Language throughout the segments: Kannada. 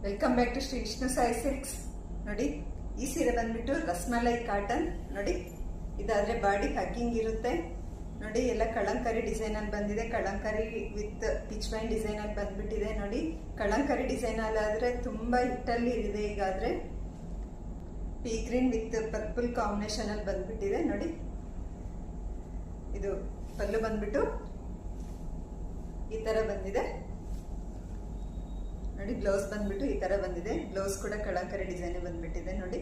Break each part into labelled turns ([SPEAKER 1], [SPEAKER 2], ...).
[SPEAKER 1] Welcome back to Shri Vishnu Sai Silks. ನೋಡಿ, ಈ ಸೀರೆ ಬಂದ್ಬಿಟ್ಟು ರಸ್ಮಲೈ ಕಾಟನ್. ನೋಡಿ, ಇದಾದ್ರೆ ಬಾಡಿ ಹಗ್ಗಿಂಗ್ ಇರುತ್ತೆ. ನೋಡಿ, ಎಲ್ಲ ಕಳಂಕರಿ ಡಿಸೈನ್ ಅಲ್ಲಿ ಬಂದಿದೆ. ಕಳಂಕರಿ ವಿತ್ ಪಿಚ್ ವೈನ್ ಡಿಸೈನ್ ಅಲ್ಲಿ ಬಂದ್ಬಿಟ್ಟಿದೆ. ನೋಡಿ, ಕಳಂಕರಿ ಡಿಸೈನ್ ಅಲ್ಲಿ ಆದ್ರೆ ತುಂಬಾ ಹಿಟ್ಟಲ್ಲಿ ಇದೆ. ಈಗಾದ್ರೆ ಪೀ ಗ್ರೀನ್ ವಿತ್ ಪರ್ಪಲ್ ಕಾಂಬಿನೇಷನ್ ಅಲ್ಲಿ ಬಂದ್ಬಿಟ್ಟಿದೆ. ನೋಡಿ, ಇದು ಪಲ್ಲು ಬಂದ್ಬಿಟ್ಟು ಈ ತರ ಬಂದಿದೆ. ನೋಡಿ, ಬ್ಲೌಸ್ ಬಂದ್ಬಿಟ್ಟು ಈ ತರ ಬಂದಿದೆ. ಬ್ಲೌಸ್ ಕೂಡ ಕಳಂಕರಿ ಡಿಸೈನ್ ಬಂದ್ಬಿಟ್ಟಿದೆ. ನೋಡಿ,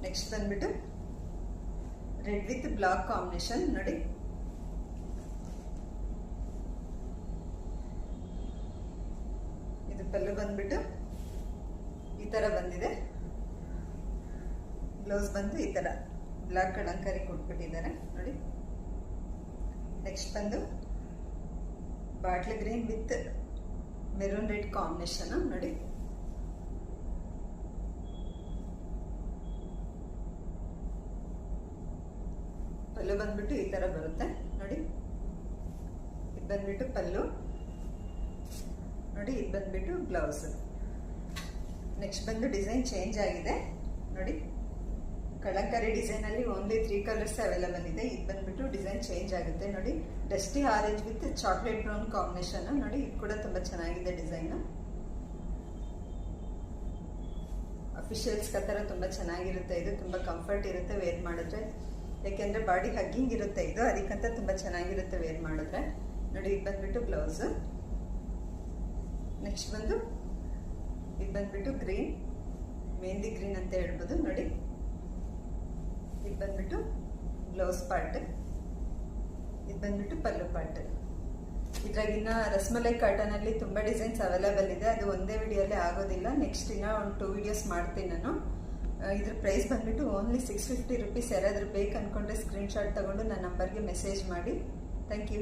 [SPEAKER 1] ನೆಕ್ಸ್ಟ್ ಬಂದ್ಬಿಟ್ಟು ರೆಡ್ ವಿತ್ ಬ್ಲಾಕ್ ಕಾಂಬಿನೇಷನ್. ನೋಡಿ, ಇದು ಪಲ್ಲು ಬಂದ್ಬಿಟ್ಟು ಈ ತರ ಬಂದಿದೆ. ಬ್ಲೌಸ್ ಬಂದು ಈ ತರ ಬ್ಲಾಕ್ ಕಳಂಕರಿ ಕೊಟ್ಬಿಟ್ಟಿದ್ದಾರೆ. ನೋಡಿ, ನೆಕ್ಸ್ಟ್ ಬಂದು bottle green with maroon red combination. ನೋಡಿ, ಪಲ್ಲು ಬಂದ್ಬಿಟ್ಟು ಈ ತರ ಬರುತ್ತೆ. ನೋಡಿ, ಇದು ಬಂದ್ಬಿಟ್ಟು ಪಲ್ಲು. ನೋಡಿ, ಇದು ಬಂದ್ಬಿಟ್ಟು ಬ್ಲೌಸ್. ನೆಕ್ಸ್ಟ್ ಬಂದು ಡಿಸೈನ್ ಚೇಂಜ್ ಆಗಿದೆ. ನೋಡಿ, ಕಳಂಕರಿ ಡಿಸೈನ್ ಅಲ್ಲಿ ಓನ್ಲಿ 3 ಕಲರ್ಸ್ ಅವೈಲೇಬಲ್ ಇದೆ. ಇದು ಬಂದ್ಬಿಟ್ಟು ಡಿಸೈನ್ ಚೇಂಜ್ ಆಗುತ್ತೆ. ನೋಡಿ, dusty orange with chocolate brown combination. ನೋಡಿ, ಇದು ಕೂಡ ತುಂಬಾ ಚೆನ್ನಾಗಿದೆ ಡಿಸೈನ್. ಅಫಿಷಿಯಲ್ಸ್ ತರ ತುಂಬಾ ಚೆನ್ನಾಗಿರುತ್ತೆ. ಇದು ತುಂಬಾ ಕಂಫರ್ಟ್ ಇರುತ್ತೆ ವೇರ್ ಮಾಡಿದ್ರೆ, ಯಾಕೆಂದ್ರೆ ಬಾಡಿ ಹಗ್ಗಿಂಗ್ ಇರುತ್ತೆ. ಇದು ಅದಕ್ಕಂತ ತುಂಬಾ ಚೆನ್ನಾಗಿರುತ್ತೆ ವೇರ್ ಮಾಡಿದ್ರೆ. ನೋಡಿ, ಇದು ಬಂದ್ಬಿಟ್ಟು ಬ್ಲೌಸ್. ನೆಕ್ಸ್ಟ್ ಬಂದು ಇದು ಬಂದ್ಬಿಟ್ಟು ಗ್ರೀನ್, ಮೆಹಂದಿ ಗ್ರೀನ್ ಅಂತ ಹೇಳ್ಬೋದು. ನೋಡಿ, ಇದು ಬಂದ್ಬಿಟ್ಟು ಬ್ಲೌಸ್ ಪಾರ್ಟ್. ಇದು ಬಂದ್ಬಿಟ್ಟು ಪಲ್ಲು ಪಾರ್ಟ್. ಇದ್ರಾಗಿನ್ನ ರಸ್ಮಲೈ ಕಾಟನ್ ಅಲ್ಲಿ ತುಂಬಾ ಡಿಸೈನ್ಸ್ ಅವೈಲೇಬಲ್ ಇದೆ. ಅದು ಒಂದೇ ವಿಡಿಯೋಲ್ಲೇ ಆಗೋದಿಲ್ಲ. ನೆಕ್ಸ್ಟ್ ಇನ್ನ ಒಂದು 2 ವಿಡಿಯೋಸ್ ಮಾಡ್ತೀನಿ ನಾನು. ಇದ್ರ ಪ್ರೈಸ್ ಬಂದ್ಬಿಟ್ಟು ಓನ್ಲಿ 650 ರುಪೀಸ್. ಯಾರಾದ್ರೂ ಬೇಕು ಅನ್ಕೊಂಡ್ರೆ ಸ್ಕ್ರೀನ್ ಶಾಟ್ ತಗೊಂಡು ನನ್ನ ನಂಬರ್ಗೆ ಮೆಸೇಜ್ ಮಾಡಿ. Thank you.